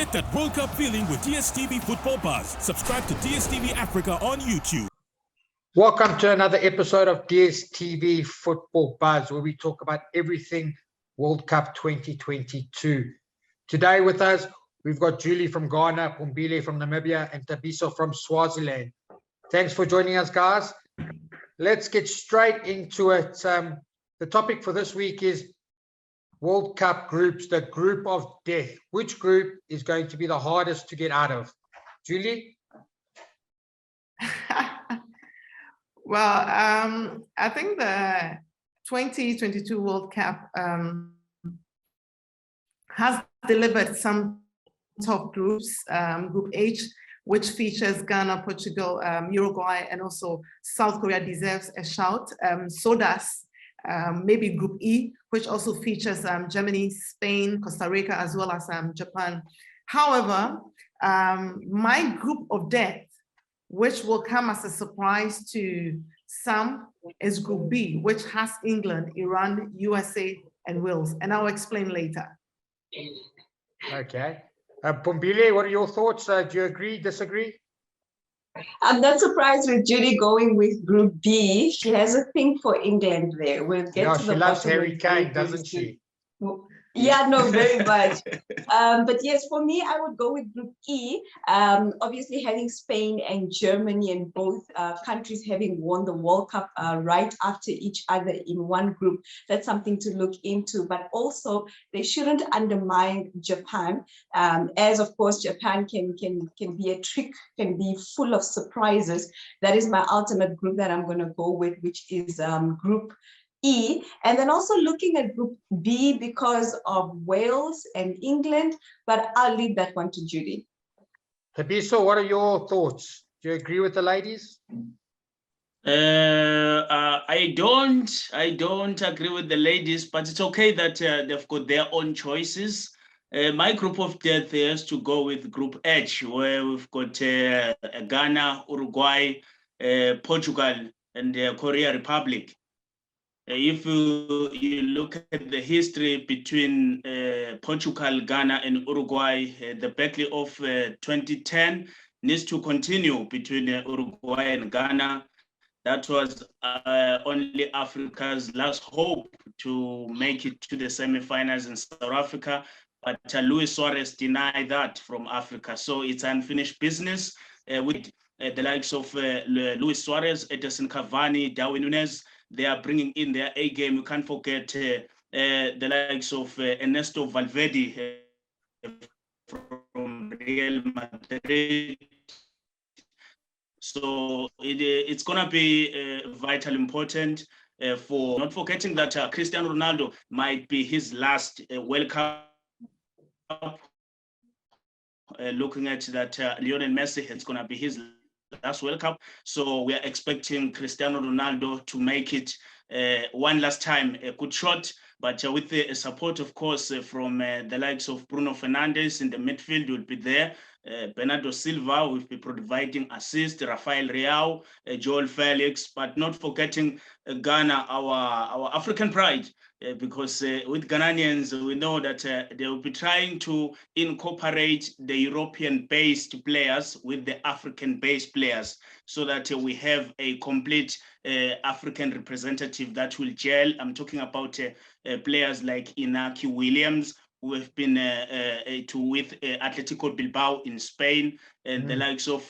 Get that World Cup feeling with DStv Football Buzz. Subscribe to DStv Africa on YouTube. Welcome to another episode of DStv Football Buzz, where we talk about everything World Cup 2022. Today with us, we've got Julie from Ghana, Pombile from Namibia, and Tabiso from Swaziland. Thanks for joining us, guys. Let's get straight into it. The topic for this week is World Cup groups, the group of death. Which group is going to be the hardest to get out of? Julie? Well, I think the 2022 World Cup has delivered some top groups. Group H, which features Ghana, Portugal, Uruguay, and also South Korea deserves a shout. So does maybe Group E, which also features Germany, Spain, Costa Rica, as well as Japan. However, my group of death, which will come as a surprise to some, is Group B, which has England, Iran, USA, and Wales. And I'll explain later. Okay. Pombile, what are your thoughts? Do you agree, disagree? I'm not surprised with Judy going with Group B. She has a thing for England there. We'll get to the she loves bottom Harry of Kane, doesn't she? Yeah, no, very much. But yes, for me, I would go with Group E. Obviously, having Spain and Germany and both countries having won the World Cup right after each other in one group, that's something to look into. But also, they shouldn't undermine Japan, as of course Japan can be a trick, can be full of surprises. That is my ultimate group that I'm going to go with, which is Group E, and then also looking at Group B because of Wales and England, but I'll leave that one to Judy. Tabiso, what are your thoughts? Do you agree with the ladies? I don't agree with the ladies, but it's okay that they've got their own choices. My group of death has to go with Group H, where we've got Ghana, Uruguay, Portugal, and Korea Republic. If you look at the history between Portugal, Ghana, and Uruguay, the battle of 2010 needs to continue between Uruguay and Ghana. That was only Africa's last hope to make it to the semifinals in South Africa, but Luis Suarez denied that from Africa. So it's unfinished business with the likes of Luis Suarez, Edison Cavani, Darwin Núñez. They are bringing in their A game. You can't forget the likes of Ernesto Valverde from Real Madrid. So it's going to be vital important for not forgetting that Cristiano Ronaldo might be his last World Cup. Looking at that, Lionel Messi, it's going to be his last World Cup. So we are expecting Cristiano Ronaldo to make it one last time, a good shot, but with the support, of course, from the likes of Bruno Fernandes in the midfield will be there. Bernardo Silva will be providing assist, Rafael Leao, Joel Felix, but not forgetting Ghana, our African pride, because with Ghanaians, we know that they will be trying to incorporate the European-based players with the African-based players so that we have a complete African representative that will gel. I'm talking about players like Inaki Williams, who have been with Atletico Bilbao in Spain, and the likes of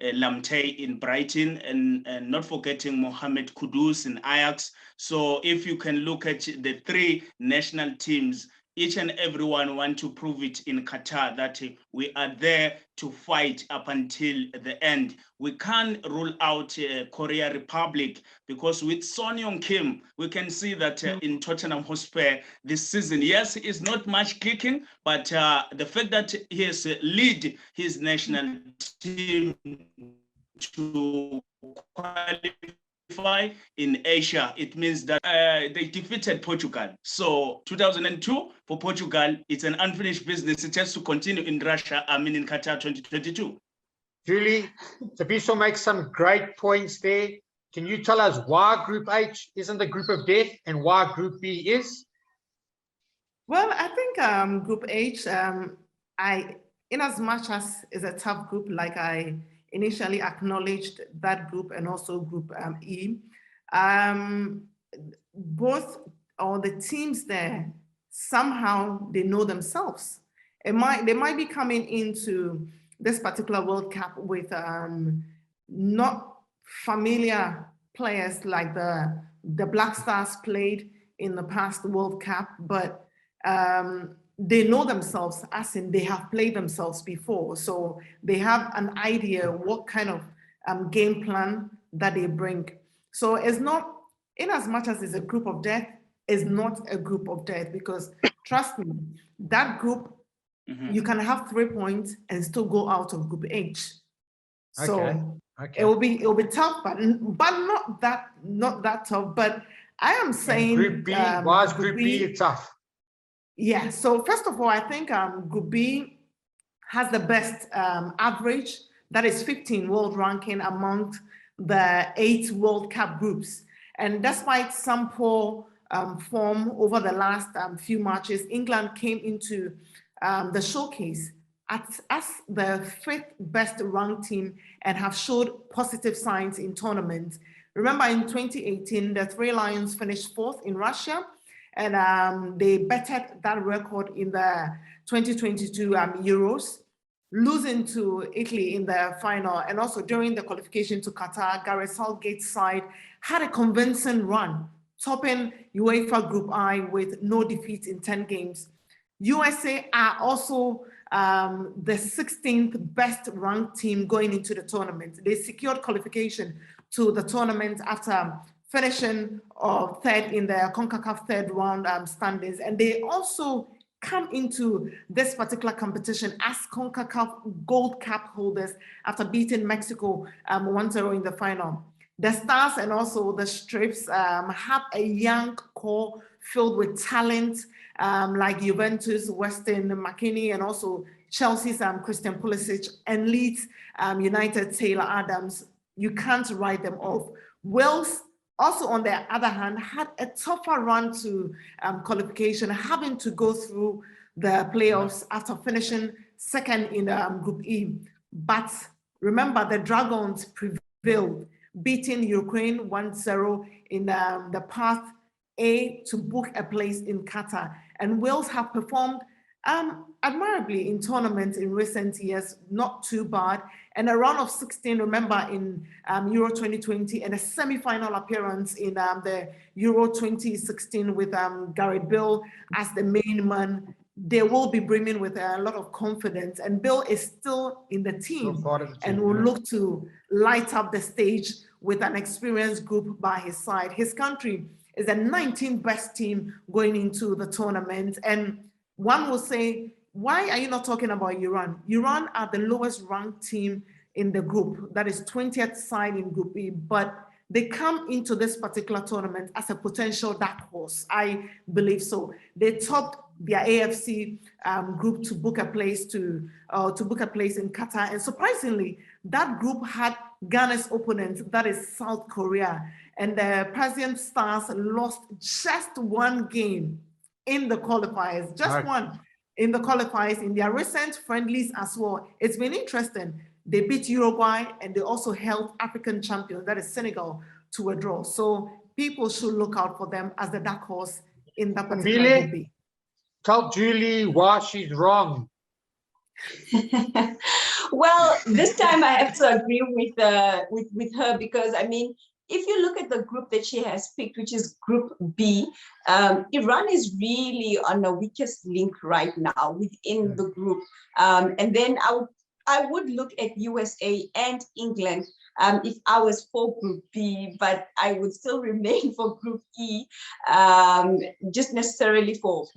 Lamte in Brighton, and not forgetting Mohamed Kudus in Ajax. So if you can look at the three national teams, each and everyone want to prove it in Qatar that we are there to fight up until the end. We can't rule out Korea Republic because with Son Young Kim, we can see that in Tottenham Hotspur this season, yes, it's not much kicking, but the fact that he has led his national team to qualify in Asia, it means that they defeated Portugal. So 2002 for Portugal, it's an unfinished business. It has to continue in Russia, in Qatar 2022. Julie, Tabiso makes some great points there. Can you tell us why Group H isn't the group of death and why Group B is? Well, I think Group H, in as much as it's a tough group, like I initially acknowledged that group and also Group E, both or the teams there, somehow they know themselves. They might be coming into this particular World Cup with not familiar players like the Black Stars played in the past World Cup, but they know themselves, as in they have played themselves before. So they have an idea what kind of game plan that they bring. So it's not, in as much as it's a group of death, it's not a group of death, because trust me, that group, you can have 3 points and still go out of Group H. So it will be tough, but not that tough. But I am saying Group B, why is Group B tough? Yeah, so first of all, I think Group B has the best average, that is 15 world ranking among the 8 World Cup groups. And despite some poor form over the last few matches, England came into the showcase as the 5th best ranked team and have showed positive signs in tournaments. Remember, in 2018, the Three Lions finished 4th in Russia, and they bettered that record in the 2022 Euros, losing to Italy in the final. And also during the qualification to Qatar, Gareth Southgate's side had a convincing run, topping UEFA Group I with no defeat in 10 games. USA are also the 16th best ranked team going into the tournament. They secured qualification to the tournament after finishing 3rd in the CONCACAF 3rd round standings. And they also come into this particular competition as CONCACAF Gold Cup holders after beating Mexico 1-0 in the final. The Stars and also the Strips have a young core filled with talent like Juventus, Weston McKennie, and also Chelsea's Christian Pulisic, and Leeds United Taylor Adams. You can't write them off. Wales, also on the other hand, had a tougher run to qualification, having to go through the playoffs after finishing 2nd in Group E. But remember, the Dragons prevailed, beating Ukraine 1-0 in the path A to book a place in Qatar. And Wales have performed admirably in tournaments in recent years, not too bad. And a round of 16, remember, in Euro 2020, and a semi-final appearance in the Euro 2016 with Gareth Bale as the main man. They will be brimming with a lot of confidence, and Bale is still in the team and will look to light up the stage with an experienced group by his side. His country is the 19th best team going into the tournament. And one will say, why are you not talking about Iran? Iran are the lowest ranked team in the group, that is 20th side in Group E, but they come into this particular tournament as a potential dark horse. I believe so. They topped their AFC group to book a place in Qatar, and surprisingly, that group had Ghana's opponent, that is South Korea, and the Persian Stars lost just one game in the qualifiers, just one in the qualifiers in their recent friendlies as well. It's been interesting. They beat Uruguay, and they also held African champions, that is Senegal, to a draw. So people should look out for them as the dark horse in that particular group B. Tell Julie why she's wrong. Well, this time I have to agree with her, because I mean, if you look at the group that she has picked, which is Group B, Iran is really on the weakest link right now within the group. And then I would look at USA and England if I was for Group B, but I would still remain for Group E, just necessarily for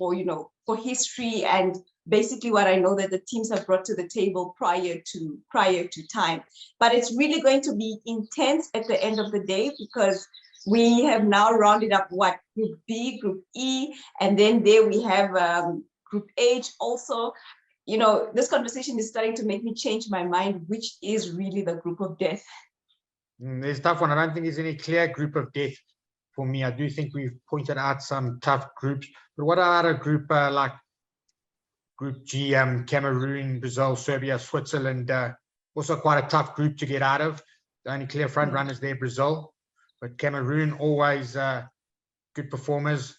history and basically what I know that the teams have brought to the table prior to time. But it's really going to be intense at the end of the day, because we have now rounded up Group B, Group E, and then there we have Group H also. This conversation is starting to make me change my mind, which is really the group of death. There's a tough one. I don't think there's any clear group of death for me. I do think we've pointed out some tough groups, but what about a group like Group G, Cameroon, Brazil, Serbia, Switzerland. Also quite a tough group to get out of. The only clear front runners there, Brazil. But Cameroon, always good performers.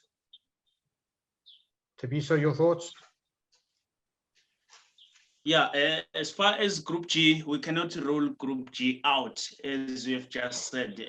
Tabiso, your thoughts? Yeah, as far as Group G, we cannot rule Group G out, as you've just said,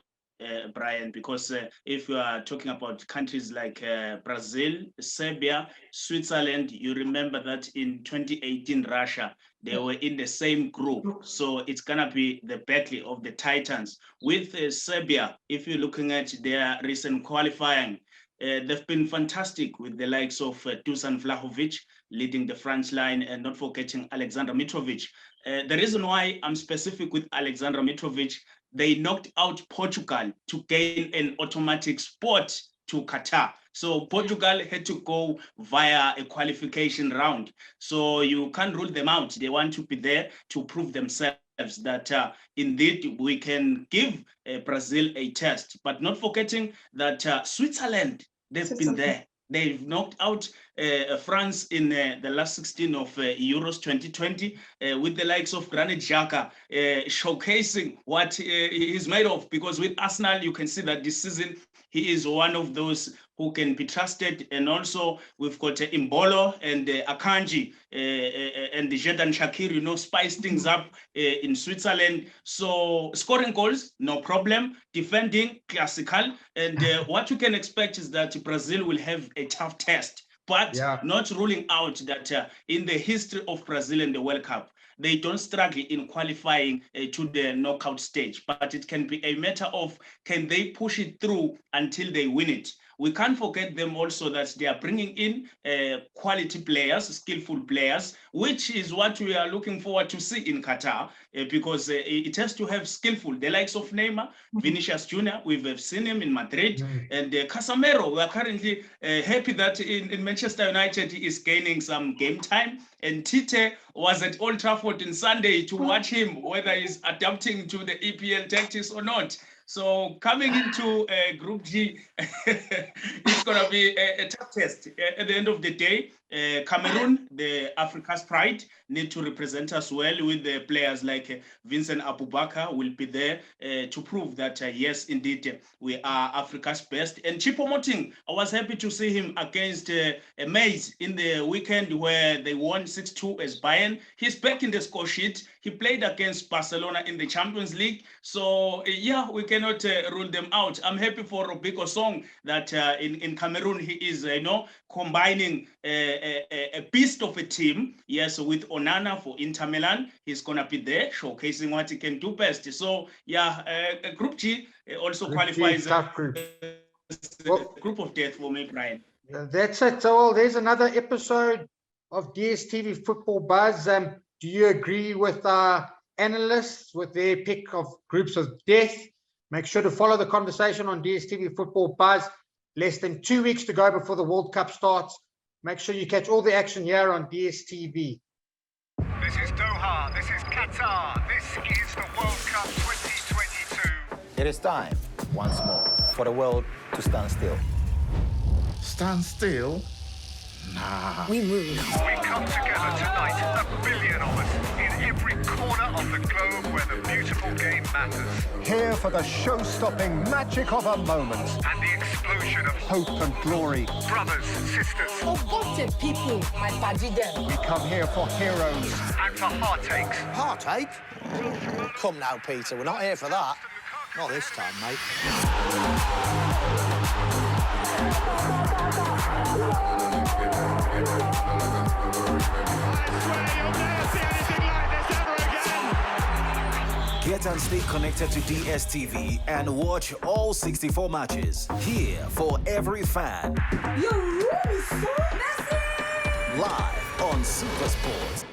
Brian, because if you are talking about countries like Brazil, Serbia, Switzerland, you remember that in 2018 Russia, they were in the same group. So it's going to be the battle of the Titans. With Serbia, if you're looking at their recent qualifying, they've been fantastic with the likes of Dusan Vlahovic leading the French line, and not forgetting Alexander Mitrovic. The reason why I'm specific with Alexander Mitrovic, they knocked out Portugal to gain an automatic spot to Qatar. So Portugal had to go via a qualification round. So you can't rule them out. They want to be there to prove themselves that indeed we can give Brazil a test. But not forgetting that Switzerland, they've been there. They've knocked out France in the last 16 of Euros 2020 with the likes of Granit Xhaka showcasing what he's made of. Because with Arsenal, you can see that this season he is one of those who can be trusted. And also we've got Imbolo and Akanji and the Xherdan Shaqiri, spice things up in Switzerland. So scoring goals, no problem. Defending, classical. And what you can expect is that Brazil will have a tough test. But not ruling out that in the history of Brazil and the World Cup, they don't struggle in qualifying to the knockout stage. But it can be a matter of, can they push it through until they win it? We can't forget them also that they are bringing in quality players, skillful players, which is what we are looking forward to see in Qatar, because it has to have skillful, the likes of Neymar, Vinicius Jr., we've seen him in Madrid, and Casemiro. We are currently happy that in Manchester United he is gaining some game time, and Tite was at Old Trafford on Sunday to watch him, whether he's adapting to the EPL tactics or not. So coming into Group G, it's going to be a tough test. At the end of the day, Cameroon, the Africa's pride, need to represent us well with the players like Vincent Abubakar will be there to prove that, yes, indeed, we are Africa's best. And Choupo-Moting, I was happy to see him against Maze in the weekend where they won 6-2 as Bayern. He's back in the score sheet. He played against Barcelona in the Champions League. So, yeah, we cannot rule them out. I'm happy for Robiko Song that in Cameroon, he is, combining a beast of a team, yes, with Onana for Inter Milan. He's going to be there, showcasing what he can do best. So, yeah, Group G also qualifies as a group of death for me, Brian. That's it. So, well, there's another episode of DStv Football Buzz. Do you agree with our analysts with their pick of groups of death? Make sure to follow the conversation on DStv Football Buzz. Less than 2 weeks to go before the World Cup starts. Make sure you catch all the action here on DStv. This is Doha. This is Qatar. This is the World Cup 2022. It is time, once more, for the world to stand still. Stand still? Nah. We move. We come together tonight, 1 billion of us, in every corner of the globe where the beautiful game matters. Here for the show-stopping magic of a moment. And the explosion of Hope and glory. brothers, sisters, Forgotten people, my party them. We come here for heroes. and for heartaches. Heartache? Come now, Peter, we're not here for that. Not this time, mate. Get and stay connected to DStv and watch all 64 matches. Here for every fan. Your room is so messy. Live on Super Sports.